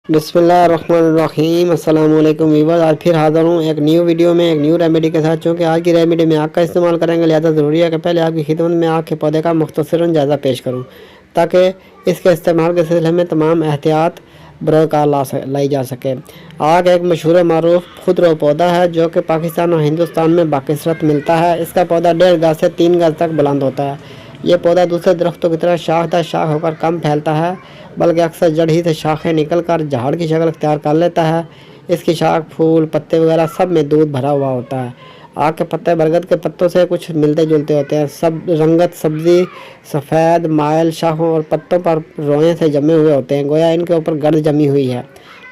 बिस्मिल्लाहिर्रहमानिर्रहीम। अस्सलाम वालेकुम वीवर। आज फिर हाज़िर हूँ एक न्यू वीडियो में, एक न्यू रेमेडी के साथ। चूँकि आज की रेमेडी में आग का इस्तेमाल करेंगे, लिहाजा ज़रूरी है कि पहले आपकी खिदमत में आग के पौधे का मुख्तसरन जायज़ा पेश करूँ, ताकि इसके इस्तेमाल के सिलसिले में तमाम एहतियात बरकार लाई जा सके। आग एक मशहूर मारूफ खुदरो पौधा है जो कि पाकिस्तान और हिंदुस्तान में बाकसरत मिलता है। इसका पौधा 1.5 गज से 3 गज तक बुलंद होता है। ये पौधा दूसरे दरख्तों की तरह शाख दर शाख होकर कम फैलता है, बल्कि अक्सर जड़ ही से शाखें निकल कर झाड़ की शक्ल अख्तियार कर लेता है। इसकी शाख, फूल, पत्ते वगैरह सब में दूध भरा हुआ होता है। आग के पत्ते बरगद के पत्तों से कुछ मिलते जुलते होते हैं। सब रंगत सब्जी सफ़ेद मायल शाखों और पत्तों पर रोएं से जमे हुए होते हैं, गोया इनके ऊपर गर्द जमी हुई है।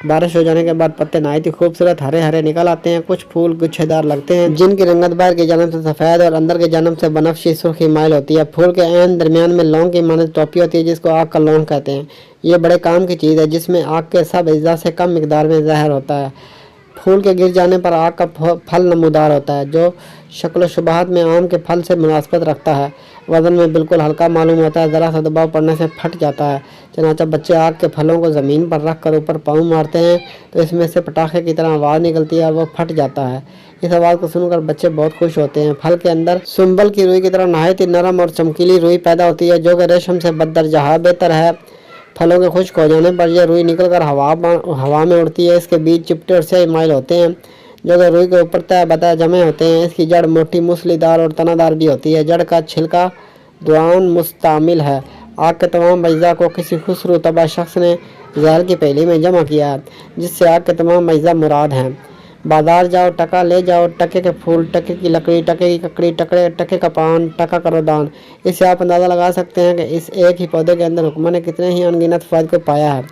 बारिश हो जाने के बाद पत्ते नहायत ही खूबसूरत हरे हरे निकल आते हैं। कुछ फूल गुच्छेदार लगते हैं, जिनकी रंगत बाहर की जानब से सफ़ेद और अंदर की जानब से बनफशी सुर्खी माइल होती है। फूल के एन दरमियान में लौंग की मानद टोपी होती है, जिसको आग का लौंग कहते हैं। ये बड़े काम की चीज़ है, जिसमें आग के सब अज्जा से कम मिकदार में जहर होता है। फूल के गिर जाने पर आग का फल नमूदार होता है, जो शक्ल शुबाहत में आम के फल से मुनासबत रखता है। वज़न में बिल्कुल हल्का मालूम होता है, ज़रा सा दबाव पड़ने से फट जाता है। चनाचा बच्चे आग के फलों को ज़मीन पर रख कर ऊपर पाँव मारते हैं तो इसमें से पटाखे की तरह आवाज़ निकलती है और वह फट जाता है। इस आवाज़ को सुनकर बच्चे बहुत खुश होते हैं। फल के अंदर सुंबल की रुई की तरह नहायत ही नरम और चमकीली रुई पैदा होती है, जो कि रेशम से बददरजहा बेहतर है। फलों के खुश्क हो जाने पर यह रुई निकलकर हवा में उड़ती है। इसके बीज चिपटे और स्याही माइल होते हैं, जो कि रुई के ऊपर तय बतय जमे होते हैं। इसकी जड़ मोटी मूसलीदार और तनादार भी होती है। जड़ का छिलका दुआन मुस्तामिल है। आग के तमाम अज्जा को किसी खुसरू तबा शख्स ने जहर की पहली में जमा किया है, जिससे आग के तमाम अज्जा मुराद हैं। बाजार जाओ, टका ले जाओ, टके के फूल, टके की लकड़ी, टके की ककड़ी, टके का पान, टका करो दान। इससे आप अंदाज़ा लगा सकते हैं कि इस एक ही पौधे के अंदर हुक्म ने कितने ही अनगिनत फ़ायदे को पाया है।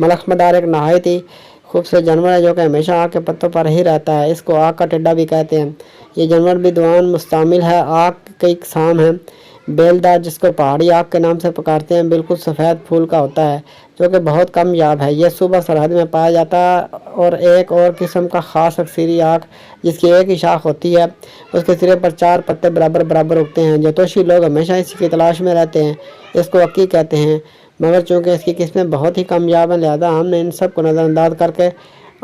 मलखमदार एक नहायत ही खूबसूरत जानवर है, जो कि हमेशा आग के पत्तों पर ही रहता है। इसको आग का टिड्डा भी कहते हैं। ये जानवर भी दुआन मुस्तामिल है। आग कई इकसाम है। बेलदार, जिसको पहाड़ी आग के नाम से पुकारते हैं, बिल्कुल सफ़ेद फूल का होता है, जो कि बहुत कामयाब है। यह सूबा सरहद में पाया जाता है। और एक और किस्म का ख़ास अक्सरी आग, जिसकी एक ही शाख होती है, उसके सिरे पर 4 पत्ते बराबर बराबर उगते हैं। जोतोशी लोग हमेशा इसी की तलाश में रहते हैं। इसको अक्की कहते हैं, मगर चूँकि इसकी किस्में बहुत ही कामयाब हैं, लिहाजा हमने इन सब को नज़रअंदाज करके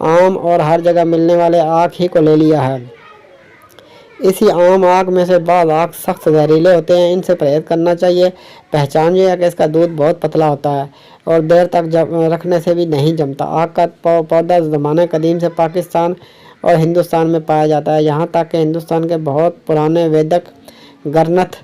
आम और हर जगह मिलने वाले आग ही को ले लिया है। इसी आम आग में से बाज़ आग सख्त जहरीले होते हैं, इनसे परहेज करना चाहिए। पहचान ये है कि इसका दूध बहुत पतला होता है और देर तक रखने से भी नहीं जमता। आग का पौधा ज़माने कदीम से पाकिस्तान और हिंदुस्तान में पाया जाता है। यहाँ तक कि हिंदुस्तान के बहुत पुराने वेदक ग्रंथ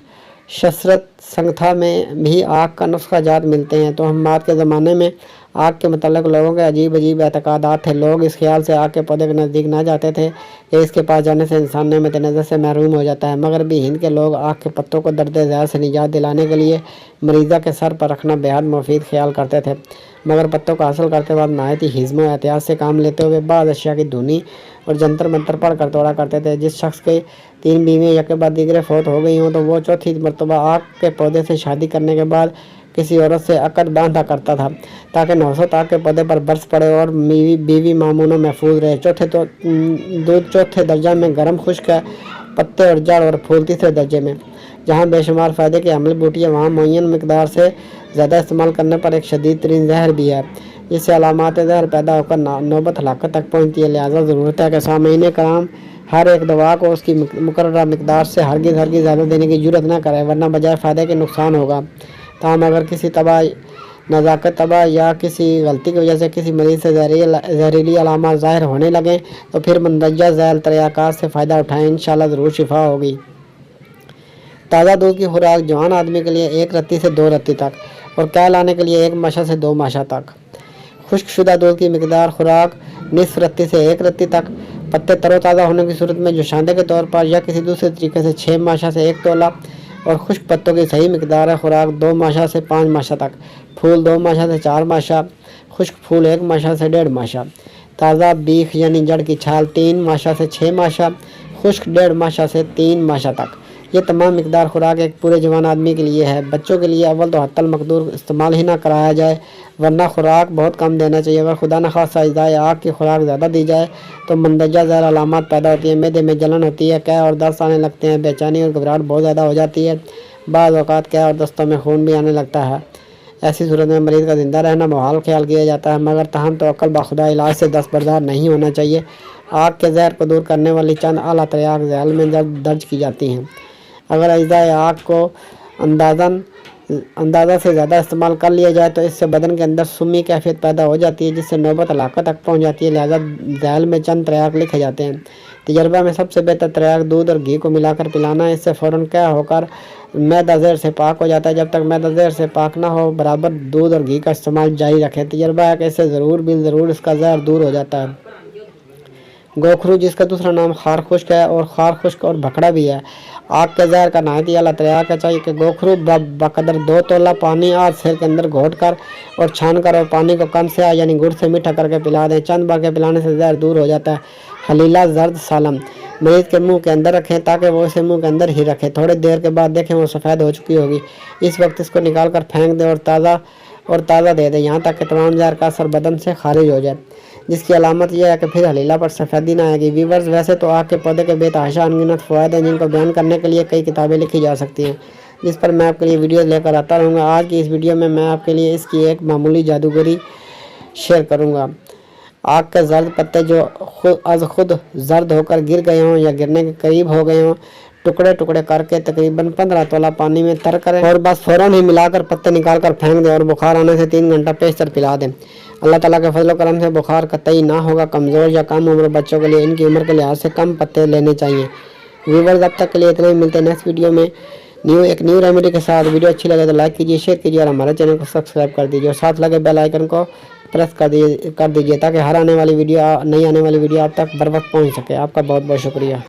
शस्त्रत संगथा में भी आग का नुस्खा जात मिलते हैं। तो हम बाद के ज़माने में आग के मतलब लोगों के अजीब अजीब एतकादात थे। लोग इस ख्याल से आग के पौधे के नज़दीक ना जाते थे कि इसके पास जाने से इंसान नेमत नज़र से महरूम हो जाता है। मगर भी हिंद के लोग आग के पत्तों को दर्द ज़हर से निजात दिलाने के लिए मरीज़ा के सर पर रखना बेहद मुफीद ख्याल करते थे। मगर पत्तों को हासिल करते वक्त नहायत ही हिज़्म और एहतियात से काम लेते हुए बाद अशिया की धुनी और जंतर मंतर पढ़ कर तोड़ा करते थे। जिस शख्स के 3 बीवियाँ एक के बाद दीगरे फौत हो गई हों, तो वो चौथी मरतबा आग के पौधे से शादी करने के बाद किसी औरत से अकद बांधा करता था, ताकि नौसत आग के पौधे पर बरस पड़े और बीवी मामूनो महफूज रहे। दूध चौथे दर्जा में गर्म खुश्क है। पत्ते और जड़ और फूल तीसरे दर्जे में। जहाँ बेशुमार फ़ायदे की अमली बूटियाँ, वहाँ मुअय्यन मिकदार से ज़्यादा इस्तेमाल करने पर एक शदीद तरीन जहर भी है, जिससे अलामात जहर पैदा होकर नौबत हलाकत तक पहुँचती है। लिहाजा ज़रूरत है कि सामईन कराम हर एक दवा को उसकी मुकर्ररा मिकदार से हरगिज़ ज़्यादा देने की जरूरत न करें, वरना बजाय फ़ायदे के नुकसान होगा। ताहम अगर किसी नज़ाकत तबाह या किसी गलती की वजह से किसी मरीज़ से जहरीली अलामत ज़ाहिर होने लगें, तो फिर मंदरजा झैल तरीक़ात से फ़ायदा उठाएँ, इंशाअल्लाह ज़रूर शिफा होगी। ताज़ा दूध की खुराक जवान आदमी के लिए 1 रत्ती से 2 रत्ती तक, और कैल आने के लिए 1 माशा से 2 माशा तक। खुश्कशुदा दूध की मिकदार खुराक निस्फ रत्ती से 1 रत्ती तक। पत्ते तरोताज़ा होने की सूरत में जोशांदे के तौर पर या किसी दूसरे तरीके से 6 माशा से 1 तोला, और खुश्क पत्तों की सही मिकदार है खुराक 2 माशा से 5 माशा तक। फूल 2 माशा से 4 माशा, खुश्क फूल 1 माशा से 1.5 माशा। ताज़ा बीख यानी जड़ की छाल 3 माशा से 6 माशा, खुश्क 1.5 माशा से 3 माशा तक। ये तमाम मिकदार खुराक एक पूरे जवान आदमी के लिए है। बच्चों के लिए अव्वल तो हत्तल मकदूर इस्तेमाल ही ना कराया जाए, वरना खुराक बहुत कम देना चाहिए। अगर खुदा न खासा इज़ाए आग की खुराक ज़्यादा दी जाए तो मंदरजा ज़हर अलामत पैदा होती है। मैदे में जलन होती है, कै और दस्त आने लगते हैं, बेचैनी और घबराहट बहुत ज़्यादा हो जाती है। बाज़ औक़ात कै और दस्तों में खून भी आने लगता है। ऐसी सूरत में मरीज़ का ज़िंदा रहना मुहाल ख्याल किया जाता है, मगर ताहम तवक्कुल बखुदा इलाज से दस्तबरदार नहीं होना चाहिए। आग के जहर को दूर करने वाली चंद आला तरीक़ात ज़ैल में दर्ज की जाती हैं। अगर अज्जाए आग को अंदाज़ा से ज़्यादा इस्तेमाल कर लिया जाए तो इससे बदन के अंदर सुम्मी कैफियत पैदा हो जाती है, जिससे नौबत हलाकत तक पहुँच जाती है। लिहाजा ज़ैल में चंद तरीक़ात लिखे जाते हैं। तजर्बा में सबसे बेहतर तरीक़ा दूध और घी को मिलाकर पिलाना है। इससे फ़ौरन क्या होकर मैदा ज़हर से पाक हो जाता है। जब तक मैदा ज़हर से पाक ना हो बराबर दूध और घी का इस्तेमाल जारी रखें। तजर्बा है कि इससे ज़रूर इसका ज़हर दूर हो जाता है। गोखरू, जिसका दूसरा नाम खार खुश्क है और खार खुश्क और भखड़ा भी है, आग के जहर का नहायत ही आला तरीक़ा चाहिए कि गोखरू बकदर 2 तोला पानी आज सिर के अंदर घोट कर और छान कर और पानी को कम से यानी गुड़ से मीठा करके पिला दें। चंद बार के पिलाने से जहर दूर हो जाता है। हलीला जर्द सालम मरीज़ के मुंह के अंदर रखें ताकि वो इसे मुंह के अंदर ही रखें। थोड़ी देर के बाद देखें वो सफ़ेद हो चुकी होगी। इस वक्त इसको निकाल कर फेंक दें और ताज़ा दे दें, यहाँ तक कि तमाम जहर का असर बदन से खारिज हो जाए, जिसकी अलामत यह है कि फिर हलीला पर सफ़ेदी ना आएगी। व्यूअर्स, वैसे तो आग के पौधे के बेतहाशा अनगिनत फ़वाइद हैं जिनको बयान करने के लिए कई किताबें लिखी जा सकती हैं, जिस पर मैं आपके लिए वीडियो लेकर आता रहूँगा। आज की इस वीडियो में मैं आपके लिए इसकी एक मामूली जादूगरी शेयर करूँगा। आग के जर्द पत्ते जो खुद जर्द होकर गिर गए हों या गिरने के करीब हो गए हों, टुकड़े टुकड़े करके तकरीबन 15 तोला पानी में तर करें और बस फ़ौरन ही मिलाकर पत्ते निकाल कर फेंक दें और बुखार आने से 3 घंटा पेशतर पिला दें। अल्लाह ताला के फजल करम से बुखार कतई ना होगा। कमज़ोर या कम उम्र बच्चों के लिए इनकी उम्र के लिहाज से कम पत्ते लेने चाहिए। व्यूअर्स, अब तक के लिए इतना ही। मिलते हैं नेक्स्ट वीडियो में एक न्यू रेमेडी के साथ। वीडियो अच्छी लगे तो लाइक कीजिए, शेयर कीजिए और हमारे चैनल को सब्सक्राइब कर दीजिए और साथ लगे बेल आइकन को प्रेस कर दीजिए ताकि नई आने वाली वीडियो आप तक बर वक्त पहुँच सके। आपका बहुत बहुत शुक्रिया।